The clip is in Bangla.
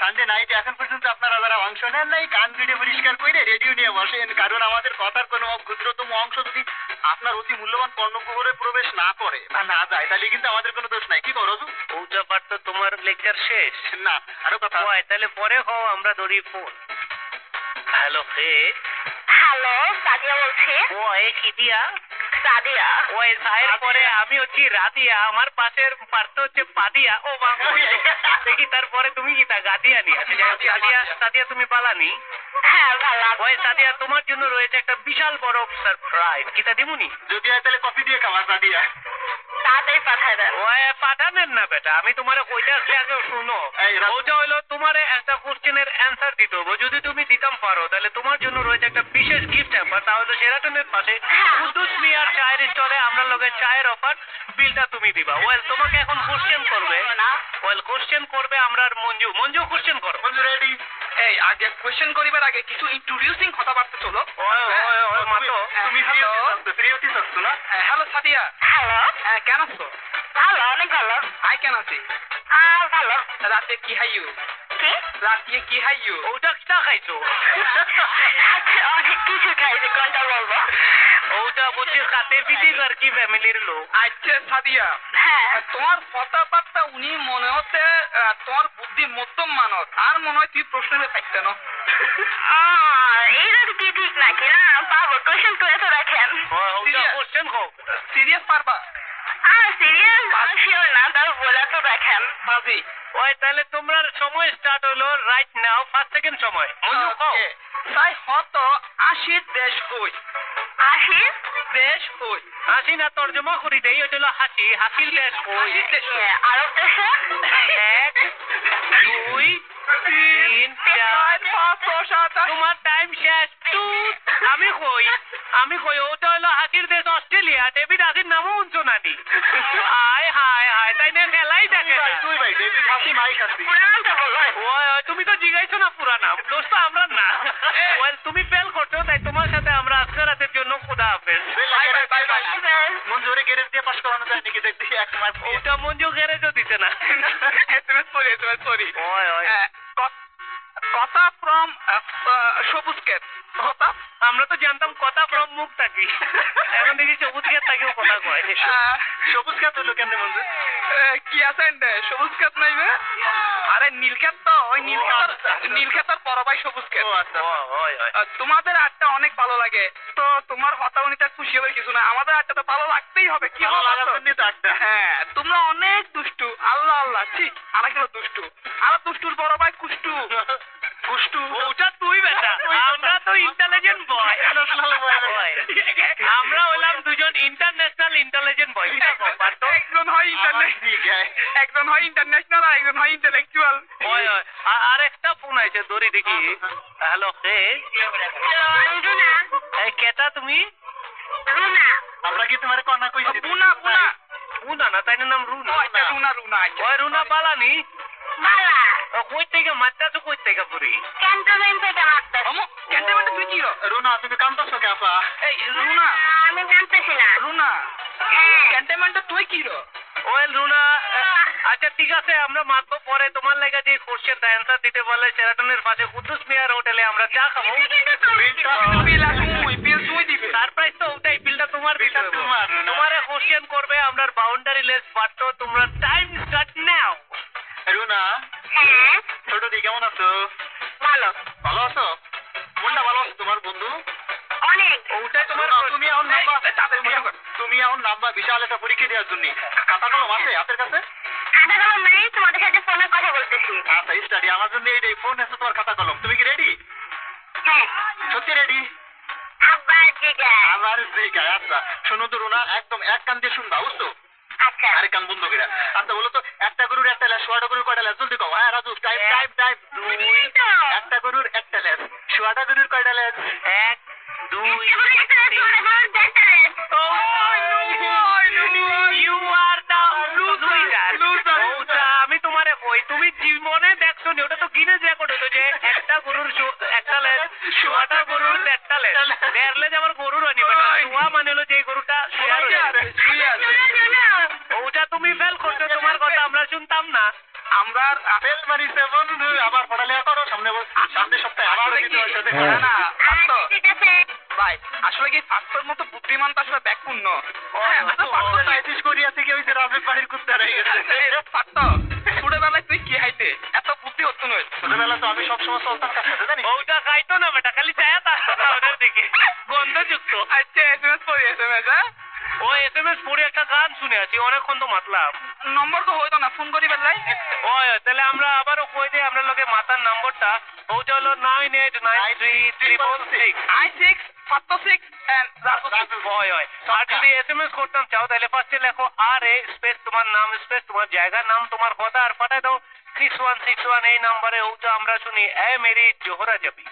সানডে নাইট এখন পর্যন্ত আপনারা যারা অংশ নেন নাই কান ভিডিও পরিষ্কার করে রেডিও নিয়ে বসেন, কারণ আমাদের কথার কোনো ক্ষুদ্রতম অংশ যদি আপনার অতি মূল্যবান কর্ণকুহরে প্রবেশ না করে বা না যায় তাহলে কিন্তু আমাদের কোনো দোষ নাই। কি করো ওটা পার তো তোমার লেকচার শেষ না আরো কথা হয়, তাহলে পরে হও আমরা ধরি phone. Hello hey hello, Sadia বলছি। ওয়ে কি দিয়া সাদিয়া। ওই সাহের পরে আমি হচ্ছি রাদিয়া, আমার পাশের পার্থ হচ্ছে পাদিয়া। ও বাবা দেখি তারপরে তুমি কি তা গাদিয়া নি? আচ্ছা যাই হোক, সাদিয়া সাদিয়া তুমি পালানি? হ্যাঁ ভালো। ওই সাদিয়া তোমার জন্য রয়েছে একটা বিশাল বড় সারপ্রাইজ। কিতা দিমুনি? যদি হয় তাহলে কফি দিয়ে খাওয়া সাদিয়া। তাড়াতাড়ি পাঠায় দেন। ওই পাঠানেন না বেটা, আমি তোমার কইটা আসলে আগে শুনো। ওটা হইলো তোমার একটা কোশ্চেনের অ্যান্সার দিতে হবে, যদি তুমি দিতাম পারো তাহলে তোমার জন্য রয়েছে একটা বিশেষ গিফট হ্যাম্পার। তাহলে সেরাটনের পাশে কুদ্দুস মিয়ার চায়ের স্টলে আমরা লগে চায়ের অফার, বিলটা তুমি দিবা। ওয়েল তোমাকে এখন কোশ্চেন করবে, কোশ্চেন করবে আমরা মঞ্জু। মঞ্জু কোশ্চেন করো। মঞ্জু রেডি? এই আগে কোয়েশ্চেন করিবার আগে কিছু ইন্ট্রোডিউসিং কথাবার্তা চলো। ওই মাতো তুমি ফ্রি হতে চাচ্ছ না? হ্যালো সাদিয়া। হ্যালো। কেন আছো? ভালো, অনেক ভালো। আই কেন আছি? ভালো। রাতে কি হাইয়ু? কি? রাতে কি হাইয়ু? ওটা কিটা খাইছো? অনেক কিছু খাইছি, কোনটা বলবো? ওটা বুঝছি খাতে পিটি আর কি ফ্যামিলির লোক। আচ্ছা সাদিয়া, হ্যাঁ। তোমার কথাবার্তা উনি মনে হচ্ছে তোমার বুদ্ধি মধ্যম মানত, আর মনে হয় তুই প্রশ্নের থাকতে না। এইটা কি ঠিক নাকি? না পাবো, কোশ্চেন করে তো রাখেন। ওটা কোশ্চেন হোক। সিরিয়াস পারবা? সিরিয়াস শিওর না, তাও বলে তো রাখেন। বাজি। ওই তাহলে তোমরা সময় স্টার্ট হলো রাইট নাও, 5 সেকেন্ড সময়। মঞ্জু কও। তাই হত 80 দেশ হই। 80 দেশ হই। হাসি না তর্জমা করি দেই, ওটা হলো হাসি। হাসির দেশ কই? 80 দেশ হই। আরব দেশে 1 2 3 4 5 6 7 8। তোমার টাইম শেষ। আমি কই ওটা হলো হাসির দেশ অস্ট্রেলিয়া। ডেভিড হাসির নামও উঞ্চ নানি। হায় হায় হায়, তাই না খেলাই দেখে না। তুই ভাই ডেভিড হাসি মাইক হাসি। পুরানটা বলো। ওই তুমি তো জিগাইছো না পুরা নাম, দোষ তো আমরা না। ওয়েল তুমি ফেল করছো, তাই তোমার সাথে আমরা আজকে রাতের জন্য খোদা হাফেজ। Bye bye. মঞ্জুরে গ্যারেজ দিয়ে পাস করানো যায় নাকি দেখবি এক মাস দিয়ে। ওটা মঞ্জু গ্যারেজও দিতে না। সরি। ওই ওই কথা ফ্রম সবুজ ক্ষেত। কথা আমরা তো জানতাম কথা ফ্রম মুখ থাকি, এখন দেখি সবুজ গেট থাকেও কথা কয়। সবুজ খাত হলো কেন মঞ্জু? কি আছে সবুজ ক্ষেত নাইবে? আরে নীলক্ষেত তো, ওই নীলক্ষেতের বড় ভাই সবুজ ক্ষেত। তোমাদের আড্ডা অনেক ভালো লাগে, তো তোমার হতাহনিটা খুশি হবে কিছু না, আমাদের আড্ডা তো ভালো লাগতেই হবে। কি ভালো লাগার জন্যই তো আড্ডা। হ্যাঁ, তোমরা অনেক দুষ্টু। আল্লাহ আল্লাহ, ঠিক আরেকটা দুষ্টু। আর দুষ্টুর বড় ভাই কুষ্টু। কুষ্টু ওটা তুই বেটা, আমরা তো ইন্টেলিজেন্ট বয়। আমরা হইলাম দুজন ইন্টারন্যাশনাল ইন্টেলিজেন্ট বয়। একজন হয় একজন হয় ইন্টারন্যাশনাল আর একজন হয় ইন্টেলেকচুয়াল। আর একটা ফোন আছে, ধরি দেখি। হ্যালো কে? কেটা তুমি? রুনা। আমরা কি তোমার কন্যা কইছি? পুনা পুনা রুনা না, তাই নাম রুনা? রুনা রুনা। ওই রুনা পালানি? বালা। কই থেকে মাত্রাছো, কই থেকে পুরি? ক্যান্টনমেন্ট থেকে মারতে। ক্যান্টনমেন্টে তুই কি রো? রুনা তুমি কামতাছো কে আপা? এই রুনা। আমি জানতেছি না। রুনা হ্যাঁ। ক্যান্টনমেন্টে তুই কি রো? ওয়েল রুনা, আচ্ছা ঠিক আছে, আমরা মাত্র পরে তোমার লাগে যে কোশ্চেনটা অ্যান্সার দিতে পারলে সেরাটনের পাশে কুদ্দুস মিয়ার হোটেলে আমরা চা খাবো। বিল আসুই, বিল তুই দিবি। সারপ্রাইজ তো ওটাই, বিলটা তোমার দিতে হবে। তোমার কোশ্চেন করবে আমরা বাউন্ডারি লেস বাট্টো। তোমরা টাইম স্টার্ট নাও। রুনা হ্যাঁ। ছোট দি কেমন আছো? ভালো। ভালো আছো? মনটা ভালো আছে তোমার বন্ধু? অনেক। ওটাই তোমার। তুমি এখন নাম্বা বিশাল একটা পরীক্ষা দেওয়ার জন্য। খাতা কলম আছে হাতের কাছে? খাতা কলম নাই, তোমাদের সাথে ফোনে কথা বলতেছি। আচ্ছা স্টাডি আমার জন্য এই ফোন আছে, তোমার খাতা কলম। তুমি কি রেডি? হ্যাঁ। সত্যি রেডি? আব্বার জিগা। আমার জিগা। আচ্ছা শোনো তো রুনা, একদম এক কান দিয়ে শুনবা, বুঝছো? আচ্ছা। আরে কান বন্ধ করে। আচ্ছা বলো তো, একটা গরুর একটা লেজ, সোয়াটা গরুর কয়টা লেজ? জলদি কও। হ্যাঁ রাজু, টাইম টাইম টাইম। একটা গরুর একটা লেজ, সোয়াটা গরুর কয়টা লেজ? 1 2 You are the loser. ওটা আমি তোমারে কই, তুমি জীবনে দেখছো নি, ওটা তো গিনেস রেকর্ড হতো যে একটা গরুর একটা লেজ, সোয়াটা গরুর একটা লেজ। দেড় লেজ আমার গরুর হয়নি, বাট সোয়া মানে হলো যে গরুটা শেয়ার হয়ে। ওটা তুমি ফেল করছো, তোমার কথা আমরা শুনতাম না। আমরা আবার আপেল মারিছে বন্ধু আবার পড়ালেখা করো সামনে সপ্তাহে আবার আসলে দিতে কি ওর সাথে না না ফার্স্ট আচ্ছা, ঠিক আছে ভাই আসলে কি ফার্স্টের মতো বুদ্ধিমান তো আসলে ব্যাকপূর্ণ সাইন্টিস কোরিয়া থেকে ওই যে রাজের বাড়ির কুত্তা রয়ে গেছে ফার্স্ট ছোটবেলায় তুই কি হাইতে এত বুদ্ধি হতো নয় ছোটবেলা তো আমি সবসময় চলতাম কার সাথে জানি ওটা খাইতো না বেটা, খালি চায়া থাকতো না ওটার দিকে, গন্ধযুক্ত। আচ্ছা এসএমএস পড়ি এসএমএস হ্যাঁ ও এসএমএস পড়ে একটা গান শুনে আছি, অনেকক্ষণ তো মাতলাম। নম্বর তো হইতো না ফোন করি বেলাই ওই তাহলে আমরা আবারও কই দিই আমরা লোকে মাতার নম্বরটা, ওটা হলো 989366। I6 and ওই আর যদি এসএমএস করতাম চাও তাহলে ফার্স্টে লেখো RA স্পেস তোমার নাম স্পেস তোমার জায়গার নাম তোমার কথা আর পাঠায় দাও 6161 এই নাম্বারে। ওটা আমরা শুনি এ মেরি জোহরা যাবি।